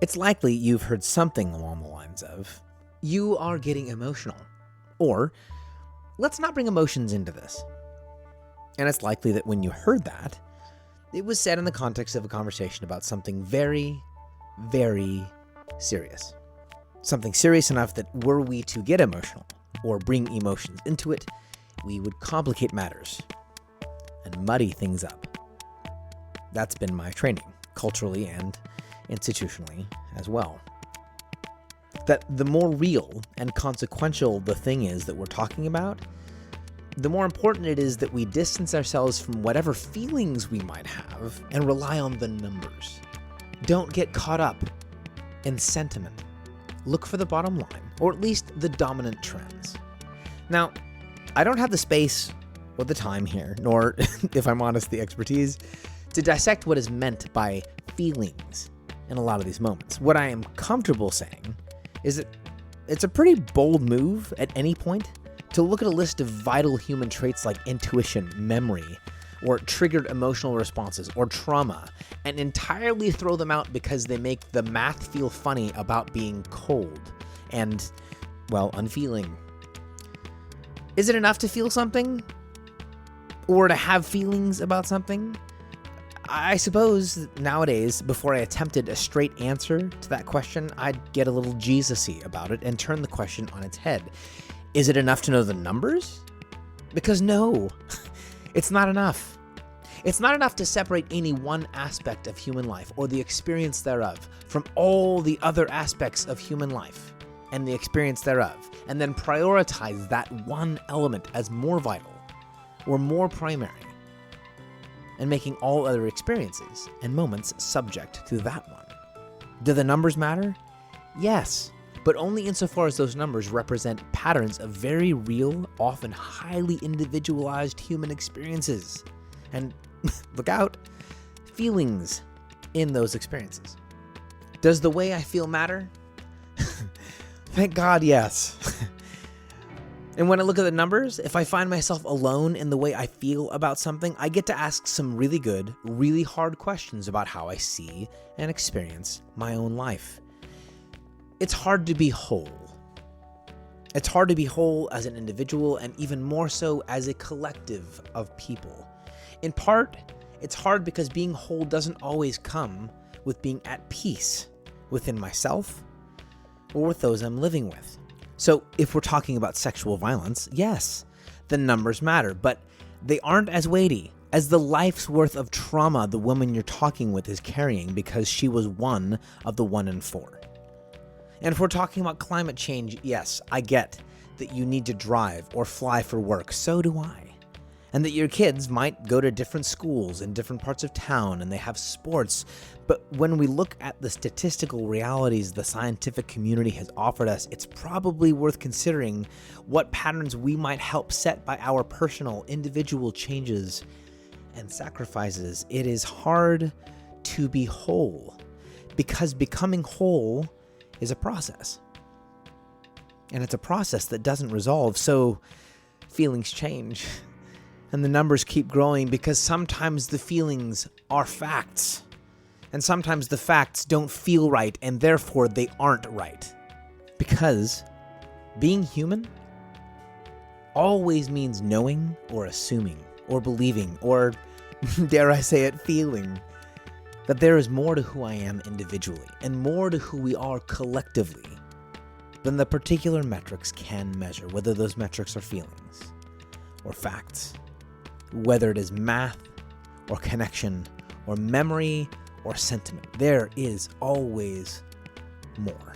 it's likely you've heard something along the lines of, "You are getting emotional," or "Let's not bring emotions into this." And it's likely that when you heard that, it was said in the context of a conversation about something very, very serious. Something serious enough that were we to get emotional or bring emotions into it, we would complicate matters and muddy things up. That's been my training, culturally and institutionally as well. That the more real and consequential the thing is that we're talking about, the more important it is that we distance ourselves from whatever feelings we might have and rely on the numbers. Don't get caught up in sentiment. Look for the bottom line, or at least the dominant trends. Now, I don't have the space or the time here, nor, if I'm honest, the expertise, to dissect what is meant by feelings in a lot of these moments. What I am comfortable saying is that it's a pretty bold move at any point to look at a list of vital human traits like intuition, memory, or triggered emotional responses, or trauma, and entirely throw them out because they make the math feel funny about being cold and, well, unfeeling. Is it enough to feel something? Or to have feelings about something? I suppose nowadays, before I attempted a straight answer to that question, I'd get a little Jesus-y about it and turn the question on its head. Is it enough to know the numbers? Because no, it's not enough. It's not enough to separate any one aspect of human life or the experience thereof from all the other aspects of human life and the experience thereof, and then prioritize that one element as more vital or more primary, and making all other experiences and moments subject to that one. Do the numbers matter? Yes, but only insofar as those numbers represent patterns of very real, often highly individualized human experiences. And look out, feelings in those experiences. Does the way I feel matter? Thank God, yes. And when I look at the numbers, if I find myself alone in the way I feel about something, I get to ask some really good, really hard questions about how I see and experience my own life. It's hard to be whole. It's hard to be whole as an individual, and even more so as a collective of people. In part, it's hard because being whole doesn't always come with being at peace within myself or with those I'm living with. So if we're talking about sexual violence, yes, the numbers matter, but they aren't as weighty as the life's worth of trauma the woman you're talking with is carrying because she was one of the 1 in 4. And if we're talking about climate change, yes, I get that you need to drive or fly for work. So do I. And that your kids might go to different schools in different parts of town and they have sports. But when we look at the statistical realities the scientific community has offered us, it's probably worth considering what patterns we might help set by our personal, individual changes and sacrifices. It is hard to be whole because becoming whole is a process. And it's a process that doesn't resolve, so feelings change. And the numbers keep growing because sometimes the feelings are facts. And sometimes the facts don't feel right, and therefore they aren't right. Because being human always means knowing or assuming or believing or, dare I say it, feeling that there is more to who I am individually and more to who we are collectively than the particular metrics can measure, whether those metrics are feelings or facts, whether it is math or connection or memory or sentiment. There is always more.